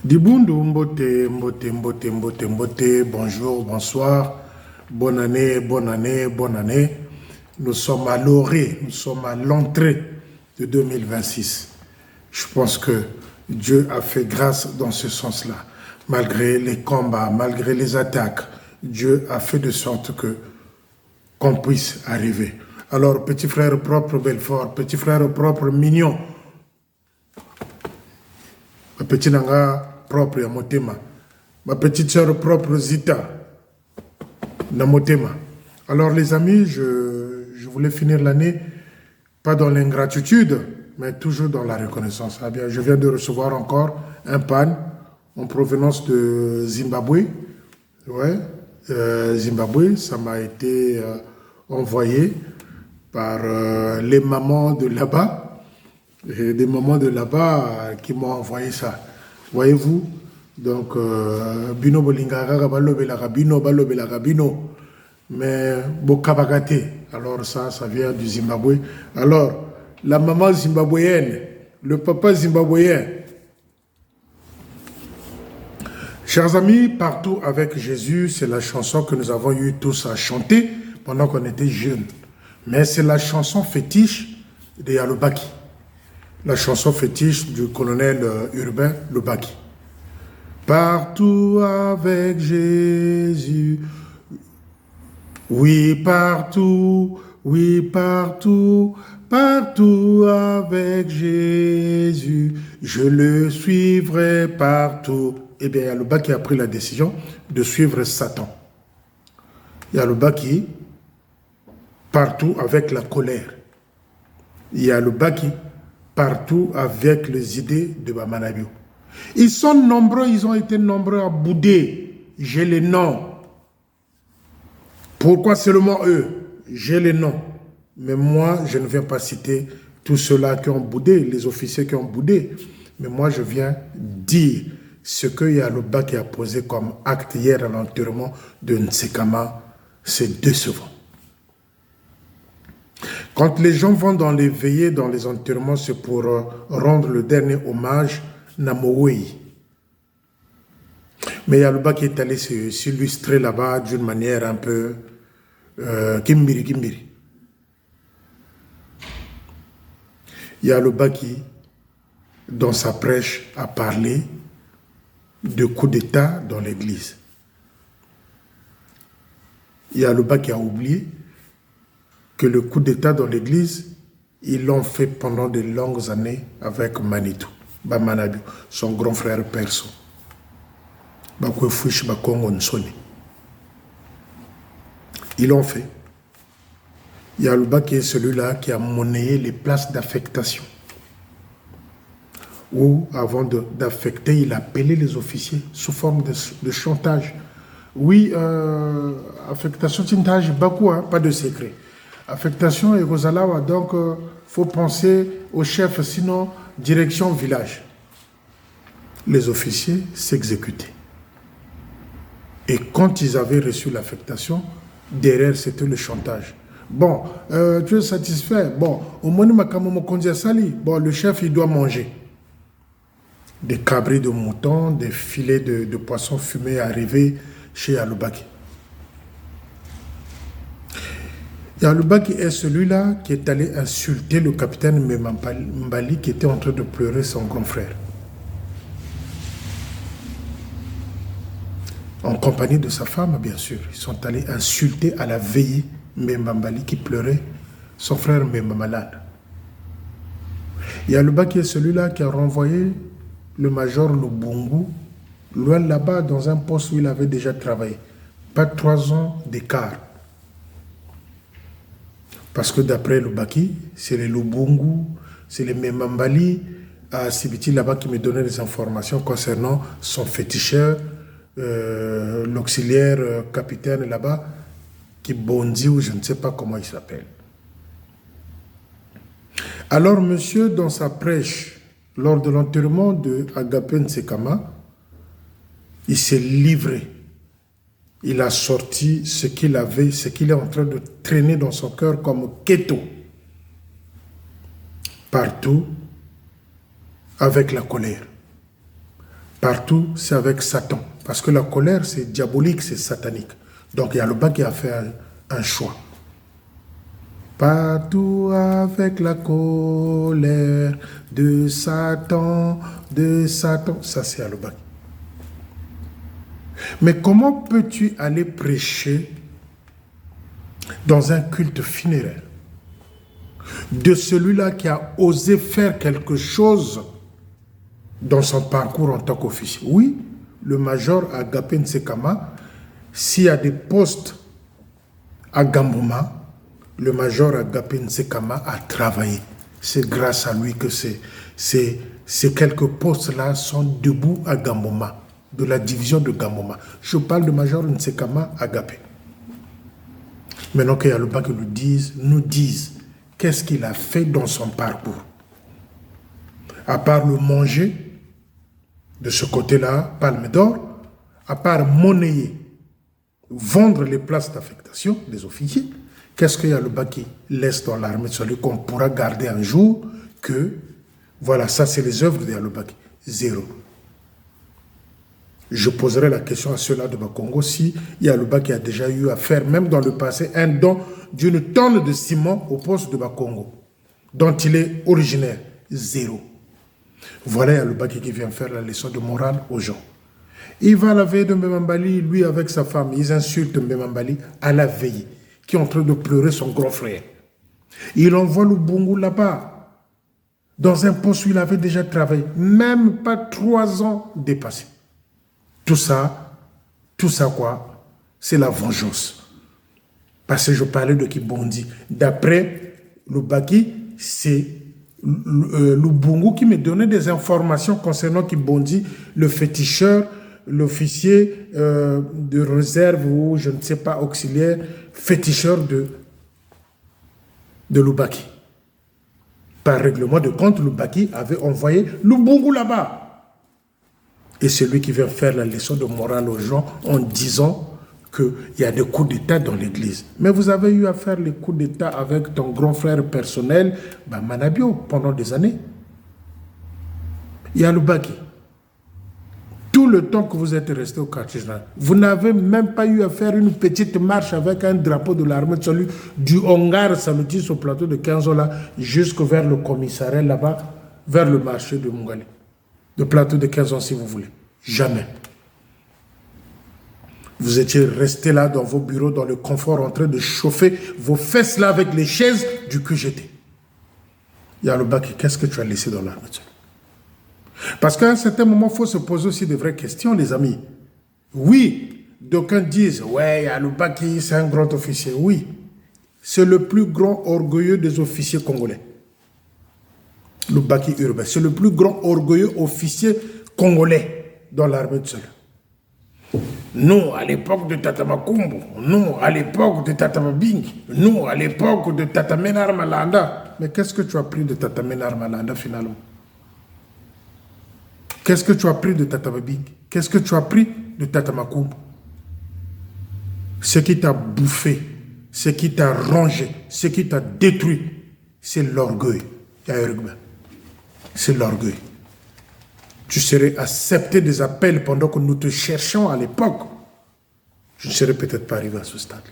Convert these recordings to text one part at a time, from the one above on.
Dibundu Mbote, Mbote, Mbote, Mbote, Mbote, bonjour, bonsoir, bonne année, bonne année, bonne année. Nous sommes à l'orée, nous sommes à l'entrée de 2026. Je pense que Dieu a fait grâce dans ce sens-là. Malgré les combats, malgré les attaques, Dieu a fait de sorte que qu'on puisse arriver. Alors, petit frère propre Belfort, petit frère propre Mignon, ma petite nanga propre à Motema, ma petite soeur propre Zita, na Motema. Alors les amis, je voulais finir l'année, pas dans l'ingratitude, mais toujours dans la reconnaissance. Ah bien, je viens de recevoir encore un pan en provenance de Zimbabwe. Ouais, Zimbabwe, ça m'a été envoyé par les mamans de là-bas. Et des mamans de là-bas qui m'ont envoyé ça. Voyez-vous? Donc, Bino Bolingara, Bino. Mais Bokabagate. Alors ça vient du Zimbabwe. Alors, la maman zimbabwéenne, le papa zimbabwéen. Chers amis, partout avec Jésus, c'est la chanson que nous avons eu tous à chanter pendant qu'on était jeunes. Mais c'est la chanson fétiche de Yalobaki. La chanson fétiche du colonel urbain Lobaki. Partout avec Jésus, oui partout, partout avec Jésus, je le suivrai partout. Eh bien, Yalobaki a pris la décision de suivre Satan. Yalobaki, partout avec la colère. Yalobaki, partout avec les idées de Bamanabio. Ils sont nombreux, ils ont été nombreux à bouder. J'ai les noms. Pourquoi seulement eux? J'ai les noms. Mais moi, je ne viens pas citer tous ceux-là qui ont boudé, les officiers qui ont boudé. Mais moi, je viens dire ce que Yalobaki a posé comme acte hier à l'enterrement de Nsekama. C'est décevant. Quand les gens vont dans les veillées, dans les enterrements, c'est pour rendre le dernier hommage Namoui. Mais Yalobaki est allé s'illustrer là-bas d'une manière un peu kimbiri. Yalobaki, dans sa prêche, a parlé de coup d'État dans l'Église. Yalobaki a oublié que le coup d'État dans l'Église, ils l'ont fait pendant de longues années avec Manitou, Bamanabio, son grand frère perso. Ils l'ont fait. Yalobaki est celui-là qui a monnayé les places d'affectation. Où, avant d'affecter, il appelait les officiers sous forme de chantage. Oui, affectation, chantage, beaucoup, hein, pas de secret. Affectation et Rosalawa, donc faut penser au chef, sinon direction village. Les officiers s'exécutaient. Et quand ils avaient reçu l'affectation, derrière c'était le chantage. Bon, tu es satisfait? Bon, au moins bon, le chef il doit manger. Des cabris de moutons, des filets de poissons fumés arrivés chez Yalobaki. Yalobaki est celui-là qui est allé insulter le capitaine Mbali qui était en train de pleurer son grand frère. En compagnie de sa femme, bien sûr. Ils sont allés insulter à la veillée Mbali qui pleurait son frère malade. Yalobaki est celui-là qui a renvoyé le major Lubungu loin là-bas dans un poste où il avait déjà travaillé. Pas 3 ans d'écart. Parce que d'après Lubaki, c'est les Lubungu, c'est les Mbali à Sibiti là-bas qui me donnaient des informations concernant son féticheur, l'auxiliaire capitaine là-bas, qui bondit ou je ne sais pas comment il s'appelle. Alors, monsieur, dans sa prêche, lors de l'enterrement de Agapé Nsekama, il s'est livré. Il a sorti ce qu'il avait, ce qu'il est en train de traîner dans son cœur comme keto. Partout, avec la colère. Partout, c'est avec Satan. Parce que la colère, c'est diabolique, c'est satanique. Donc, il y a le bas qui a fait un choix. Partout avec la colère de Satan, ça c'est à le bas. Mais comment peux-tu aller prêcher dans un culte funéraire de celui-là qui a osé faire quelque chose dans son parcours en tant qu'officier? Oui, le major Agapé Nsekama, s'il y a des postes à Gamboma, le major Agapé Nsekama a travaillé. C'est grâce à lui que ces quelques postes-là sont debout à Gamboma, de la division de Gamboma. Je parle de major Nsekama Agapé. Maintenant qu'il y a le bas qui nous disent qu'est-ce qu'il a fait dans son parcours. À part le manger, de ce côté-là, Palme d'Or, à part monnayer, vendre les places d'affectation des officiers, qu'est-ce qu'il y a le bas qui laisse dans l'armée de celui qu'on pourra garder un jour que, voilà, ça c'est les œuvres de Yalobaki. Zéro. Je poserai la question à ceux-là de Bakongo si Yalobaki a déjà eu à faire, même dans le passé, un don d'une tonne de ciment au poste de Bakongo, dont il est originaire. Zéro. Voilà Yalobaki qui vient faire la leçon de morale aux gens. Il va à la veille de Mbemambali, lui avec sa femme, ils insultent Mbemambali à la veille, qui est en train de pleurer son grand frère. Il envoie le Bungu là-bas, dans un poste où il avait déjà travaillé, même pas 3 ans dépassés. Tout ça quoi, c'est la vengeance. Parce que je parlais de Kibondi. D'après le Baki, c'est le Bungu qui me donnait des informations concernant Kibondi, le féticheur, l'officier de réserve ou je ne sais pas, auxiliaire, féticheur de Lubaki. Par règlement de compte, Lubaki avait envoyé Lubungu là-bas. Et c'est lui qui vient faire la leçon de morale aux gens en disant qu'il y a des coups d'État dans l'église. Mais vous avez eu à faire les coups d'État avec ton grand frère personnel, Manabio, pendant des années. Il y a Lubaki. Tout le temps que vous êtes resté au quartier général, vous n'avez même pas eu à faire une petite marche avec un drapeau de l'armée de salut du Hongar, ça me dit, sur le plateau de 15 ans là, jusque vers le commissariat là-bas, vers le marché de Mungali. Le plateau de 15 ans si vous voulez. Jamais. Vous étiez resté là dans vos bureaux, dans le confort, en train de chauffer vos fesses là avec les chaises du QGT. Il y a le bac, qu'est-ce que tu as laissé dans l'armée de salut? Parce qu'à un certain moment, il faut se poser aussi de vraies questions, les amis. Oui, d'aucuns disent, ouais, Yalobaki, c'est un grand officier. Oui, c'est le plus grand orgueilleux des officiers congolais. Le Baki urbain, c'est le plus grand orgueilleux officier congolais dans l'armée de Salut. Nous, à l'époque de Tata Makumbu, nous, à l'époque de Tata Mabing, nous, à l'époque de Tata Ménar Malanda. Mais qu'est-ce que tu as pris de Tata Ménar Malanda finalement? Qu'est-ce que tu as pris de Tata Mabing? Qu'est-ce que tu as pris de Tata Makumbu? Ce qui t'a bouffé, ce qui t'a rongé, ce qui t'a détruit, c'est l'orgueil. C'est l'orgueil. Tu serais accepté des appels pendant que nous te cherchions à l'époque. Je ne serais peut-être pas arrivé à ce stade.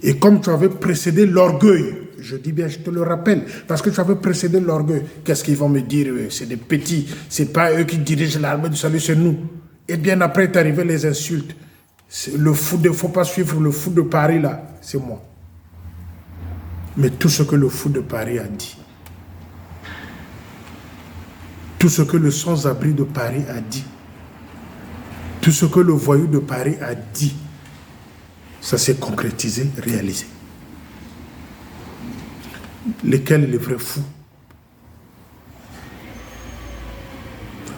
Et comme tu avais précédé l'orgueil, je dis bien, je te le rappelle, parce que tu avais précédé l'orgueil, qu'est-ce qu'ils vont me dire? C'est des petits, c'est pas eux qui dirigent l'armée du salut, c'est nous. Et bien après est arrivé les insultes. Le fou de, faut pas suivre le fou de Paris là, c'est moi. Mais tout ce que le fou de Paris a dit, tout ce que le sans-abri de Paris a dit, tout ce que le voyou de Paris a dit, ça s'est concrétisé, réalisé. Lesquels les vrais fous?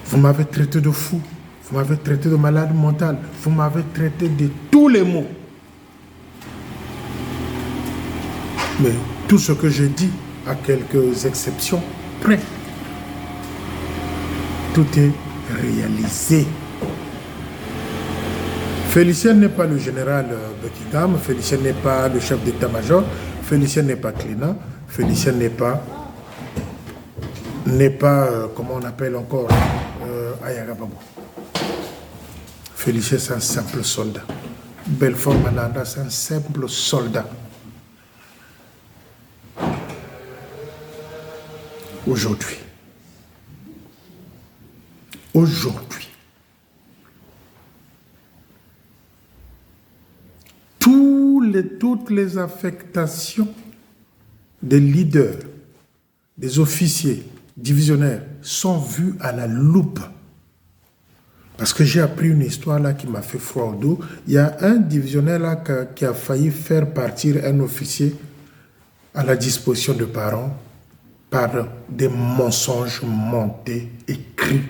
Vous m'avez traité de fou, vous m'avez traité de malade mental, vous m'avez traité de tous les mots. Mais tout ce que je dis, à quelques exceptions près, tout est réalisé. Félicien n'est pas le général Bekigam, Félicien n'est pas le chef d'état-major, Félicien n'est pas Cléna, Félicien n'est pas n'est pas, comment on appelle encore, Ayagababo. Félicien, c'est un simple soldat. Belfort Mananda, c'est un simple soldat. Aujourd'hui, toutes les affectations des leaders, des officiers, divisionnaires sont vues à la loupe. Parce que j'ai appris une histoire là qui m'a fait froid au dos. Il y a un divisionnaire là qui a failli faire partir un officier à la disposition de parents par des mensonges montés, écrits,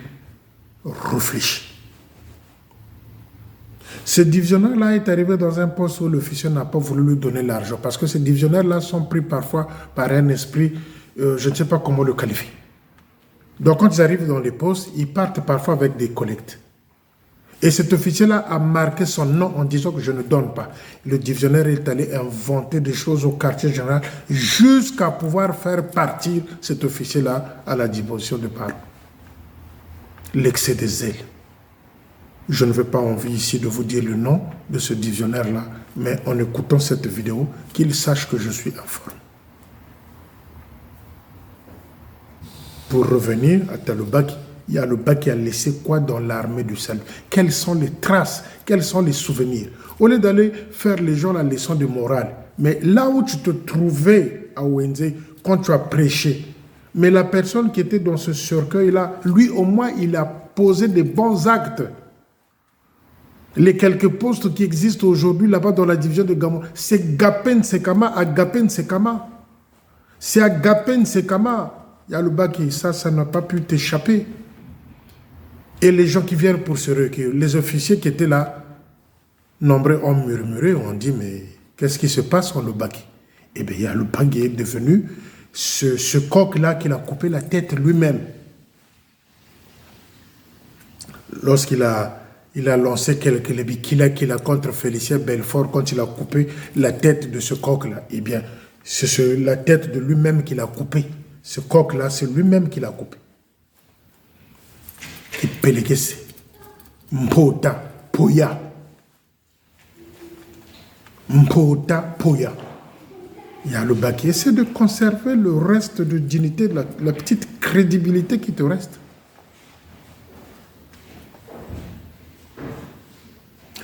réfléchis. Ce divisionnaire-là est arrivé dans un poste où l'officier n'a pas voulu lui donner l'argent parce que ces divisionnaires-là sont pris parfois par un esprit, je ne sais pas comment le qualifier. Donc quand ils arrivent dans les postes, ils partent parfois avec des collectes. Et cet officier-là a marqué son nom en disant que je ne donne pas. Le divisionnaire est allé inventer des choses au quartier général jusqu'à pouvoir faire partir cet officier-là à la disposition de parents. L'excès de zèle. Je ne veux pas envie ici de vous dire le nom de ce divisionnaire-là, mais en écoutant cette vidéo, qu'il sache que je suis informé. Pour revenir à Talobaki, il y a le bas qui a laissé quoi dans l'armée du salut? Quelles sont les traces? Quels sont les souvenirs? Au lieu d'aller faire les gens la leçon de morale, mais là où tu te trouvais à Ouenze, quand tu as prêché, mais la personne qui était dans ce cercueil-là, lui au moins, il a posé des bons actes. Les quelques postes qui existent aujourd'hui là-bas dans la division de Gamon, c'est Gapen Sekama à Gapen Sekama. C'est à Gapen Sekama. Il y a le bas qui, ça n'a pas pu t'échapper. Et les gens qui viennent pour se recueillir, les officiers qui étaient là, nombreux ont murmuré, ont dit, mais qu'est-ce qui se passe en le Baki? Eh bien, il y a le Baki qui est devenu ce coq-là qu'il a coupé la tête lui-même. Lorsqu'il a lancé quelques bikila qu'il a contre Félicien Belfort, quand il a coupé la tête de ce coq-là, eh bien, c'est la tête de lui-même qu'il a coupé. Ce coq-là, c'est lui-même qui l'a coupé. Et Pelekese, Mpota, Poya. Mpota, Poya. Il y a le bas qui essaie de conserver le reste de dignité, la petite crédibilité qui te reste.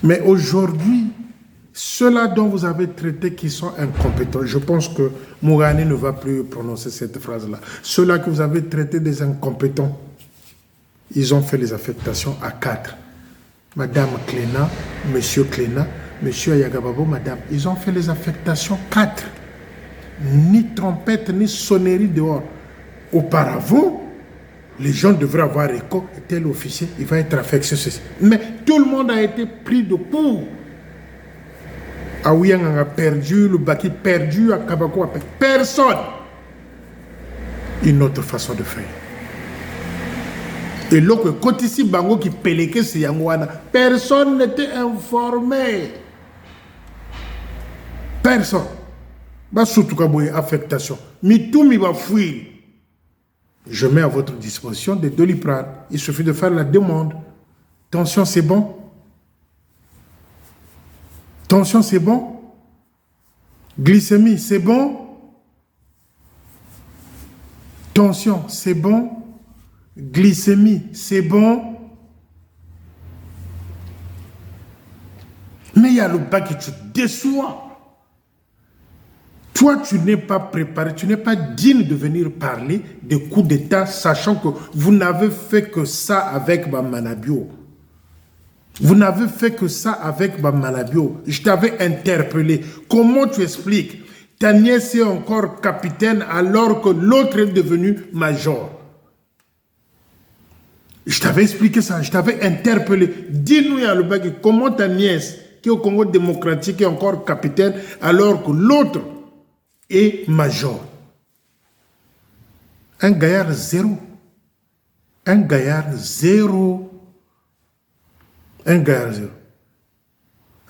Mais aujourd'hui, ceux-là dont vous avez traité qui sont incompétents, je pense que Mourani ne va plus prononcer cette phrase-là. Ceux-là que vous avez traités des incompétents, ils ont fait les affectations à 4. Madame Cléna, Monsieur Cléna, Monsieur Ayagababo, Madame, ils ont fait les affectations 4. Ni trompette, ni sonnerie dehors. Auparavant, les gens devraient avoir écho, tel officier, il va être affecté ceci. Mais tout le monde a été pris de court. Aouyang a perdu, le Baki perdu, à Kabako a perdu. Personne. Une autre façon de faire. Et là, quand ici, Bango qui peleke c'est Yangwana, personne n'était informé. Personne. Bah, surtout quand il y a affectation. Mais tout mi va fuir. Je mets à votre disposition des Doliprane. Il suffit de faire la demande. Tension, c'est bon. Tension, c'est bon. Glycémie, c'est bon. Tension, c'est bon. Glycémie, c'est bon. Mais il y a le bas qui te déçoit. Toi, tu n'es pas préparé, tu n'es pas digne de venir parler des coups d'État, sachant que vous n'avez fait que ça avec Manabio. Vous n'avez fait que ça avec Manabio. Je t'avais interpellé. Comment tu expliques? Ta nièce est encore capitaine alors que l'autre est devenu major. Je t'avais expliqué ça, je t'avais interpellé. Dis-nous, Yalobagi, comment ta nièce, qui est au Congo démocratique, est encore capitaine alors que l'autre est major. Un gaillard zéro. Un gaillard zéro. Un gaillard zéro.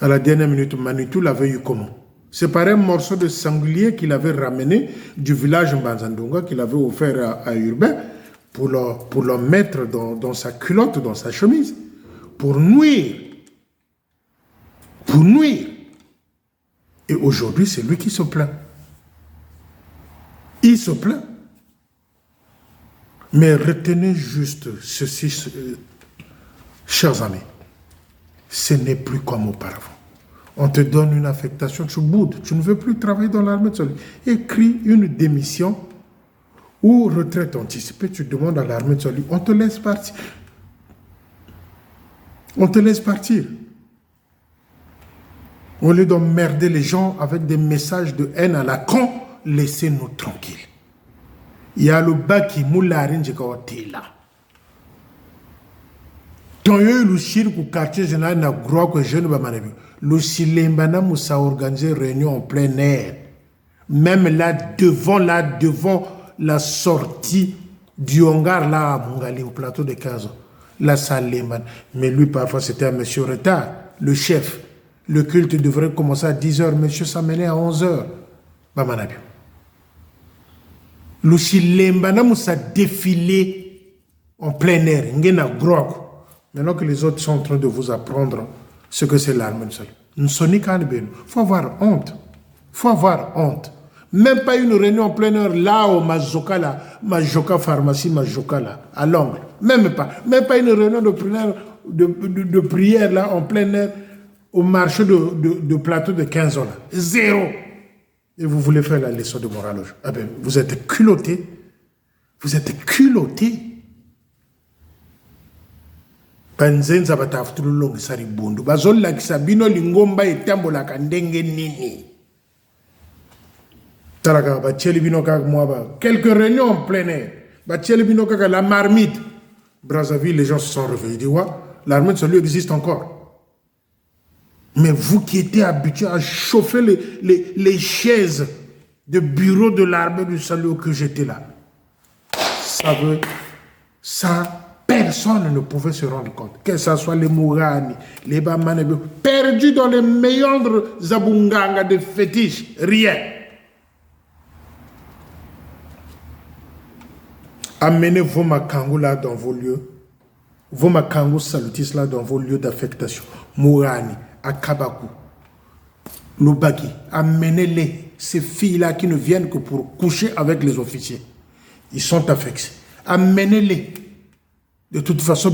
À la dernière minute, Manitou l'avait eu comment? C'est par un morceau de sanglier qu'il avait ramené du village Mbanzandonga, qu'il avait offert à Urbain. pour le mettre dans sa culotte, dans sa chemise, pour nuire. Pour nuire. Et aujourd'hui, c'est lui qui se plaint. Il se plaint. Mais retenez juste ceci, chers amis. Ce n'est plus comme auparavant. On te donne une affectation, tu boudes, tu ne veux plus travailler dans l'armée de salut. Écris une démission ou retraite anticipée, tu demandes à l'armée de salut, on te laisse partir. On te laisse partir. Au lieu d'emmerder les gens avec des messages de haine à la con, laissez-nous tranquilles. Il y a le bas qui moularin là. Tant que le cirque au quartier général n'a gros que jeune bamanabi. Le Silembana moussa organisé réunion en plein air. Même là devant la sortie du hangar là à Mungali au plateau de 15 ans. Là ça Lemban. Mais lui parfois c'était un monsieur retard, le chef. Le culte devrait commencer à 10h, monsieur s'amenait à 11h. Bamanabi. Le Silembana moussa défilé en plein air. Ngena gros. Maintenant que les autres sont en train de vous apprendre ce que c'est l'armée de salut. Il faut avoir honte. Il faut avoir honte. Même pas une réunion en plein air là au Majoka, là, Majoka pharmacie, Majoka là, à l'angle. Même pas une réunion de prière là en plein air au marché de plateau de 15 ans là. Zéro. Et vous voulez faire la leçon de morale. Ah ben, vous êtes culottés. Vous êtes culottés. Panzenza batafutulu longi sari bundu. Bazola kisabino lingomba etambola kandenge nini. Taraka bacheli bino kaka mwaba. Quelques réunions en plein air. Bacheli bino kaka la marmite. Brazzaville, les gens se sont réveillés. Ils disent, ouais, l'armée de salut existe encore. Mais vous qui étiez habitués à chauffer les chaises de bureau de l'armée du salut que j'étais là. Ça, personne ne pouvait se rendre compte. Que ce soit les Mourani, les Bamane, perdus dans les méandres zabunganga de fétiches. Rien. Amenez vos makangou là dans vos lieux. Vos makangou salutis là dans vos lieux d'affectation. Mourani, Akabakou, Lubaki. Amenez-les, ces filles-là qui ne viennent que pour coucher avec les officiers. Ils sont affectés. Amenez-les. De toute façon,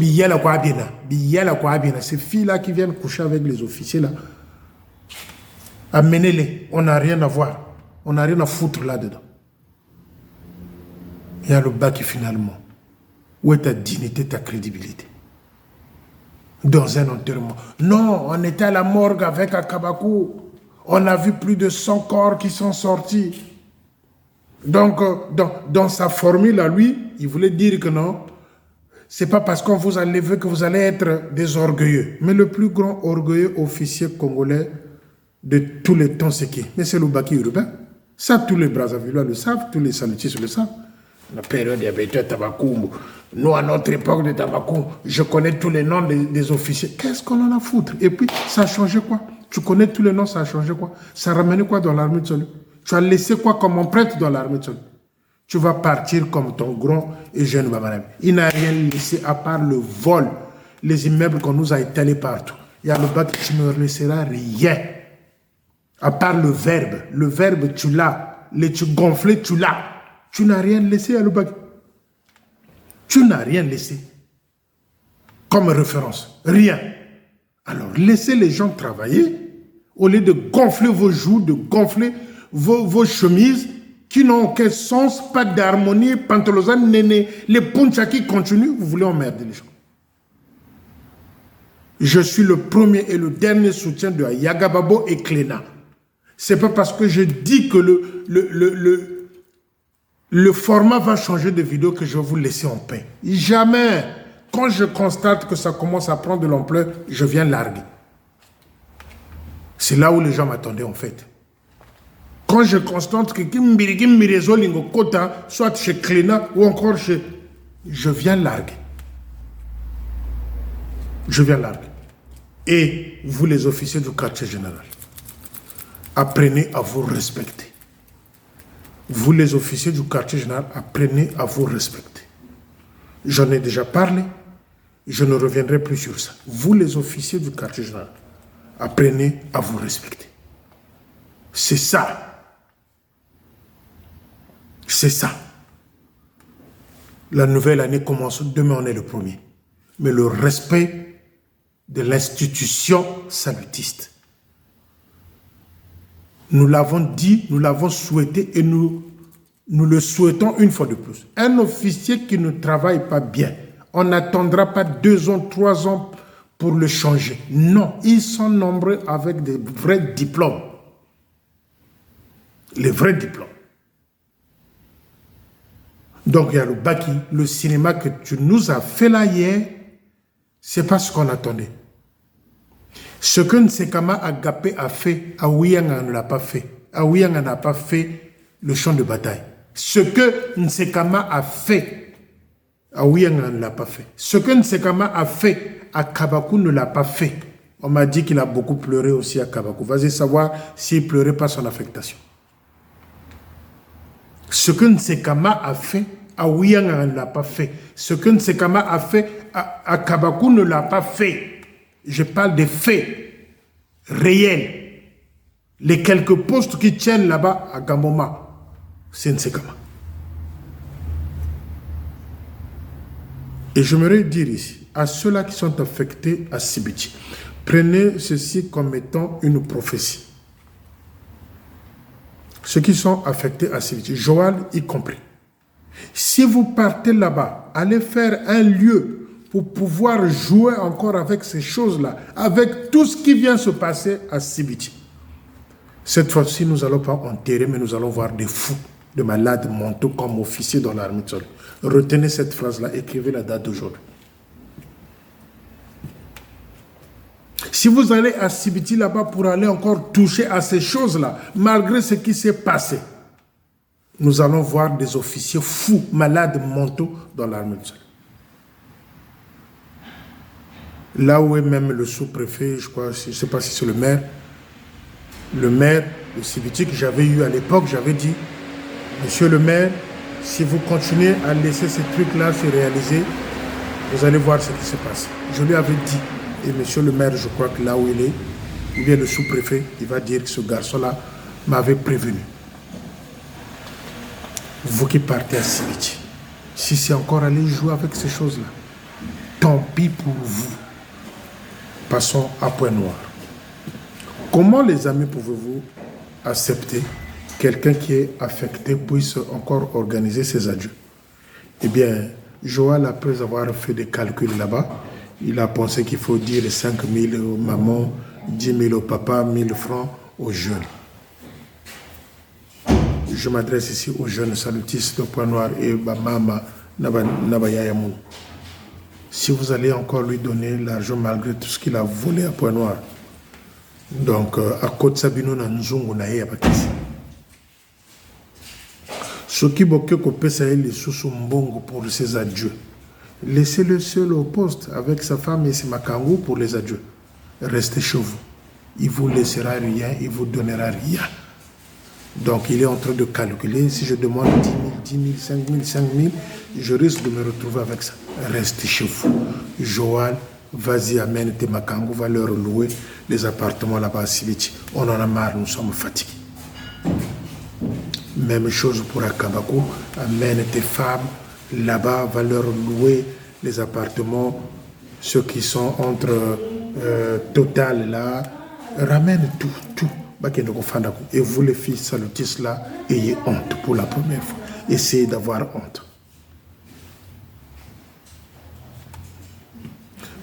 ces filles-là qui viennent coucher avec les officiers là, amenez-les. On n'a rien à voir. On n'a rien à foutre là-dedans. Il y a le bac finalement. Où est ta dignité, ta crédibilité? Dans un enterrement. Non, on était à la morgue avec Akabakou. On a vu plus de 100 corps qui sont sortis. Donc, dans sa formule à lui, il voulait dire que non, c'est pas parce qu'on vous a levé que vous allez être des orgueilleux. Mais le plus grand orgueilleux officier congolais de tous les temps, c'est qui? Mais c'est le Baki urbain. Ça, tous les Brazzavillois le savent, tous les salutistes le savent. La période de Tabakou, nous, à notre époque de Tabakou, je connais tous les noms des officiers. Qu'est-ce qu'on en a à foutre? Et puis, ça a changé quoi? Tu connais tous les noms, ça a changé quoi? Ça a ramené quoi dans l'armée de salut? Tu as laissé quoi comme empreinte dans l'armée de salut? Tu vas partir comme ton grand et jeune Bamanam. Il n'a rien laissé à part le vol, les immeubles qu'on nous a étalés partout. Il y a le bac, tu ne laisseras rien. À part le verbe. Le verbe, tu l'as. Les tu gonflé, tu l'as. Tu n'as rien laissé à le bac. Tu n'as rien laissé. Comme référence. Rien. Alors, laissez les gens travailler au lieu de gonfler vos joues, de gonfler vos chemises qui n'ont aucun sens, pas d'harmonie, pantalozane, néné, les punchas qui continuent, vous voulez emmerder les gens. Je suis le premier et le dernier soutien de Yagababo et Klena. C'est pas parce que je dis que le format va changer de vidéo que je vais vous laisser en paix. Jamais. Quand je constate que ça commence à prendre de l'ampleur, je viens larguer. C'est là où les gens m'attendaient en fait. Quand je constate que soit chez Klena ou encore chez... Je viens larguer. Je viens larguer. Et vous les officiers du quartier général, apprenez à vous respecter. Vous les officiers du quartier général, apprenez à vous respecter. J'en ai déjà parlé. Je ne reviendrai plus sur ça. Vous, les officiers du quartier général, apprenez à vous respecter. C'est ça. C'est ça. La nouvelle année commence, demain on est le premier. Mais le respect de l'institution salutiste. Nous l'avons dit, nous l'avons souhaité et nous le souhaitons une fois de plus. Un officier qui ne travaille pas bien, on n'attendra pas 2 ans, 3 ans pour le changer. Non, ils sont nombreux avec des vrais diplômes. Les vrais diplômes. Donc il y a le Baki, le cinéma que tu nous as fait là hier, c'est pas ce qu'on attendait. Ce que Nsekama Agapé a fait, Awiyanga ne l'a pas fait. Awiyanga n'a pas fait le champ de bataille. Ce que Nsekama a fait, Awiyanga ne l'a pas fait. Ce que Nsekama a fait, Akabakou ne l'a pas fait. On m'a dit qu'il a beaucoup pleuré aussi à Kabakou. Vas-y savoir s'il pleurait pas son affectation. Ce que Nsekama a fait, Awiyanga ne l'a pas fait. Ce que Nsekama a fait, Akabakou ne l'a pas fait. Je parle des faits réels. Les quelques postes qui tiennent là-bas à Gamboma, c'est Nsekama. Et j'aimerais dire ici, à ceux-là qui sont affectés à Sibiti, prenez ceci comme étant une prophétie. Ceux qui sont affectés à Sibiti, Joal y compris. Si vous partez là-bas, allez faire un lieu pour pouvoir jouer encore avec ces choses-là, avec tout ce qui vient se passer à Sibiti. Cette fois-ci, nous n'allons pas enterrer, mais nous allons voir des fous, de malades mentaux comme officiers dans l'armée de sol. Retenez cette phrase-là, écrivez la date d'aujourd'hui. Si vous allez à Sibiti là-bas pour aller encore toucher à ces choses-là, malgré ce qui s'est passé, nous allons voir des officiers fous, malades mentaux dans l'armée de sol. Là où est même le sous-préfet, je crois, je ne sais pas si c'est le maire de Sibiti que j'avais eu à l'époque, j'avais dit, monsieur le maire, si vous continuez à laisser ces trucs-là se réaliser, vous allez voir ce qui se passe. Je lui avais dit, et monsieur le maire, je crois que là où il est, ou bien le sous-préfet, il va dire que ce garçon-là m'avait prévenu. Vous qui partez à Sibiti, si c'est encore aller jouer avec ces choses-là, tant pis pour vous. Passons à Point Noir. Comment, les amis, pouvez-vous accepter quelqu'un qui est affecté puisse encore organiser ses adieux? Eh bien, Joël, après avoir fait des calculs là-bas, il a pensé qu'il faut dire 5 000 aux mamans, 10 000 au papa, 1 000 francs aux jeunes. Je m'adresse ici aux jeunes salutistes de Point Noir et Bamama Nabayayamou. Si vous allez encore lui donner l'argent malgré tout ce qu'il a volé à Point Noir, donc à Côte Sabino na Nzungu na ye bakisi. Ce qui boque kopé ça les sous mbongo pour ses adieux. Laissez-le seul au poste avec sa femme et ses makangou pour les adieux. Restez chez vous. Il vous laissera rien, il vous donnera rien. Donc il est en train de calculer, si je demande 10 000, 5 000, 5 000, je risque de me retrouver avec ça. Restez chez vous. Joël, vas-y, amène tes makangou, va leur louer les appartements là-bas à Sibiti. On en a marre, nous sommes fatigués. Même chose pour Akabakou, amène tes femmes là-bas, va leur louer les appartements, ceux qui sont entre Total là, ramène tout. Et vous les filles salutistes là, ayez honte pour la première fois. Essayez d'avoir honte.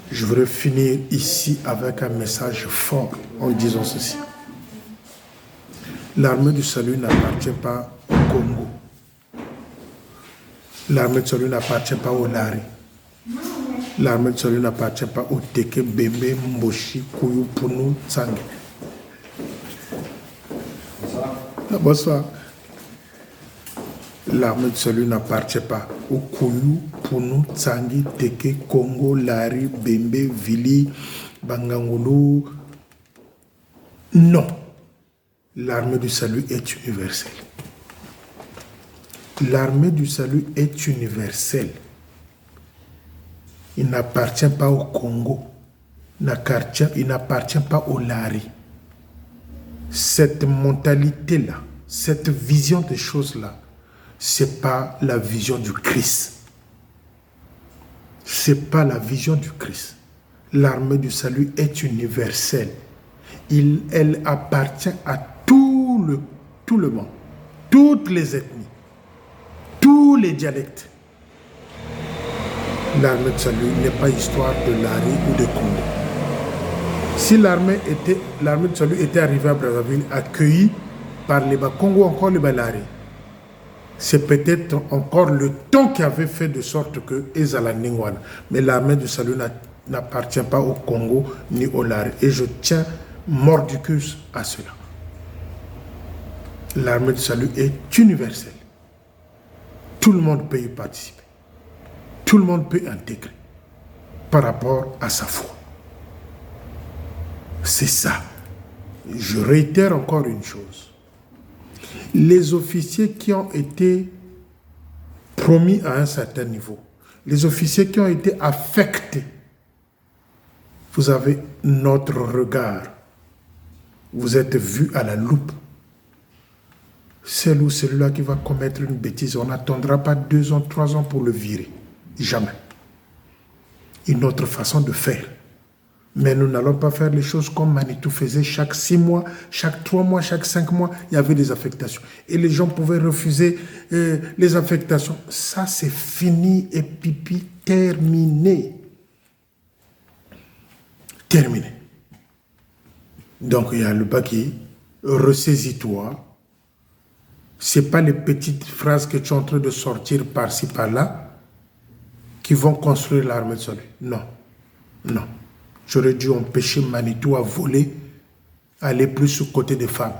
Je voudrais finir ici avec un message fort en disant ceci. L'armée du salut n'appartient pas au Congo. L'armée du salut n'appartient pas au Lari. L'armée du salut n'appartient pas au Teke, Bembe, Mboshi, Kouyou, Pounou, Tsangé. Bonsoir. L'armée du salut n'appartient pas au Kouyou, Pounou, Tsangi, Teke, Congo, Lari, Bembe, Vili, Bangangolo. Non. L'armée du salut est universelle. L'armée du salut est universelle. Il n'appartient pas au Congo. Il n'appartient pas au Lari. Cette mentalité-là, cette vision des choses-là, ce n'est pas la vision du Christ. Ce n'est pas la vision du Christ. L'armée du salut est universelle. Elle appartient à tout le monde, toutes les ethnies, tous les dialectes. L'armée du salut n'est pas histoire de Lari ou de Congo. Si l'armée du salut était arrivée à Brazzaville, accueillie par les Congo, encore les Lari, c'est peut-être encore le temps qui avait fait de sorte que Ezala Ningwana. Mais l'armée du salut n'appartient pas au Congo ni au Lari. Et je tiens mordicus à cela. L'armée du salut est universelle. Tout le monde peut y participer. Tout le monde peut intégrer par rapport à sa foi. C'est ça. Je réitère encore une chose. Les officiers qui ont été promis à un certain niveau, les officiers qui ont été affectés, vous avez notre regard. Vous êtes vus à la loupe. Celle ou celui-là qui va commettre une bêtise, on n'attendra pas 2 ans, 3 ans pour le virer. Jamais. Une autre façon de faire. Mais nous n'allons pas faire les choses comme Manitou faisait chaque 6 mois, chaque 3 mois, chaque 5 mois, il y avait des affectations. Et les gens pouvaient refuser les affectations. Ça, c'est fini et pipi, terminé. Terminé. Donc, il y a le Baki, ressaisis-toi. Ce n'est pas les petites phrases que tu es en train de sortir par-ci, par-là, qui vont construire l'armée de salut. Non. Non. J'aurais dû empêcher Manitou à voler, aller plus sur côté des femmes.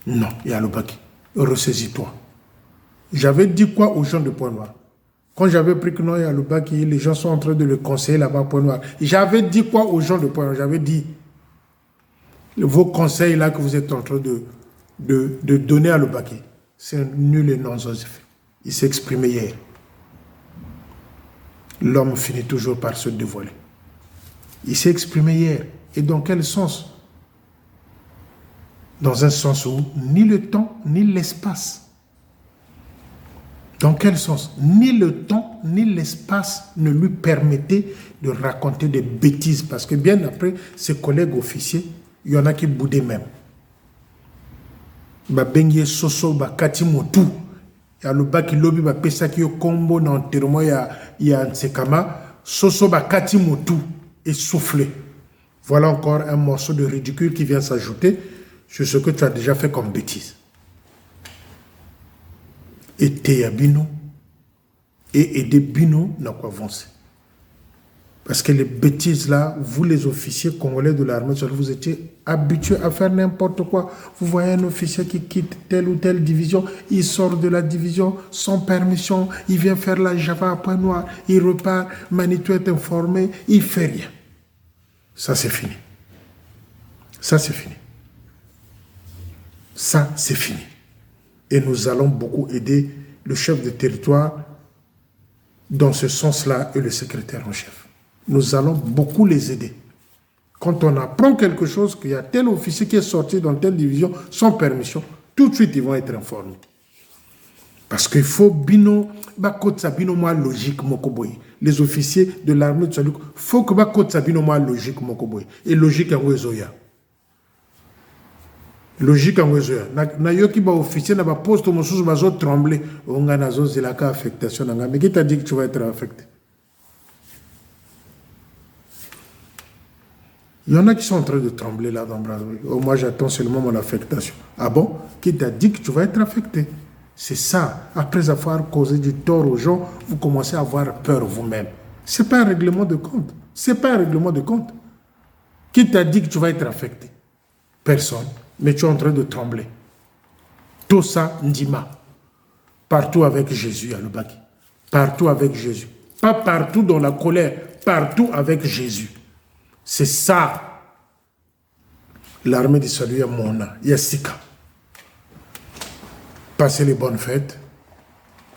Non, il y a le Baki. Ressaisis-toi. J'avais dit quoi aux gens de Pointe-Noire? Quand j'avais pris que non, il y a le Baki, les gens sont en train de le conseiller là-bas à Pointe-Noire. J'avais dit quoi aux gens de Pointe-Noire? J'avais dit, vos conseils là que vous êtes en train de donner à le Baki, c'est nul et non-osif. Il s'est exprimé hier. L'homme finit toujours par se dévoiler. Il s'est exprimé hier. Et dans quel sens? Dans un sens où ni le temps, ni l'espace. Dans quel sens? Ni le temps, ni l'espace ne lui permettaient de raconter des bêtises. Parce que bien après, ses collègues officiers, il y en a qui boudaient même. Bengi soso bakati motu. Il y a le Baki lobby pesa qui est combo dans le terme, il y a Nsekama, soso bakati motu. Et souffler. Voilà encore un morceau de ridicule qui vient s'ajouter sur ce que tu as déjà fait comme bêtise. Et Teyabino et aider Bino n'a quoi avancer. Parce que les bêtises là, vous les officiers congolais de l'armée, vous étiez habitués à faire n'importe quoi. Vous voyez un officier qui quitte telle ou telle division, il sort de la division sans permission, il vient faire la Java à Pointe-Noire, il repart, Manitou est informé, il fait rien. Ça, c'est fini. Ça, c'est fini. Ça, c'est fini. Et nous allons beaucoup aider le chef de territoire dans ce sens-là et le secrétaire en chef. Nous allons beaucoup les aider. Quand on apprend quelque chose, qu'il y a tel officier qui est sorti dans telle division sans permission, tout de suite, ils vont être informés. Parce qu'il faut bino, moi logique, mokoboy. Les officiers de l'armée de salut, il faut que moi logique, mokoboy. Et logique en Wezoya. Logique en Wezoya. Na yoki ba officier na ba poste mosusu bazo trembler. Onga nazo zelaka affectation nanga. Mais qui t'a dit que tu vas être affecté? Il y en a qui sont en train de trembler là dans Brazzaville. Oh, moi j'attends seulement mon affectation. Ah bon? Qui t'a dit que tu vas être affecté? C'est ça. Après avoir causé du tort aux gens, vous commencez à avoir peur vous-même. Ce n'est pas un règlement de compte. Ce n'est pas un règlement de compte. Qui t'a dit que tu vas être affecté? Personne. Mais tu es en train de trembler. Tout ça, Ndima. Partout avec Jésus, à Lubaki. Partout avec Jésus. Pas partout dans la colère. Partout avec Jésus. C'est ça. L'armée du salut à Mona. Yassika. Passez les bonnes fêtes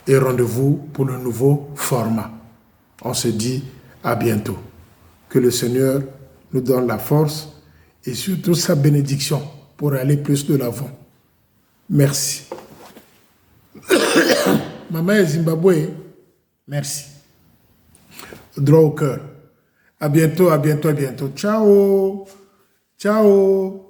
et rendez-vous pour le nouveau format. On se dit à bientôt. Que le Seigneur nous donne la force et surtout sa bénédiction pour aller plus de l'avant. Merci. Maman est Zimbabwe. Merci. Droit au cœur. À bientôt, à bientôt, à bientôt. Ciao. Ciao.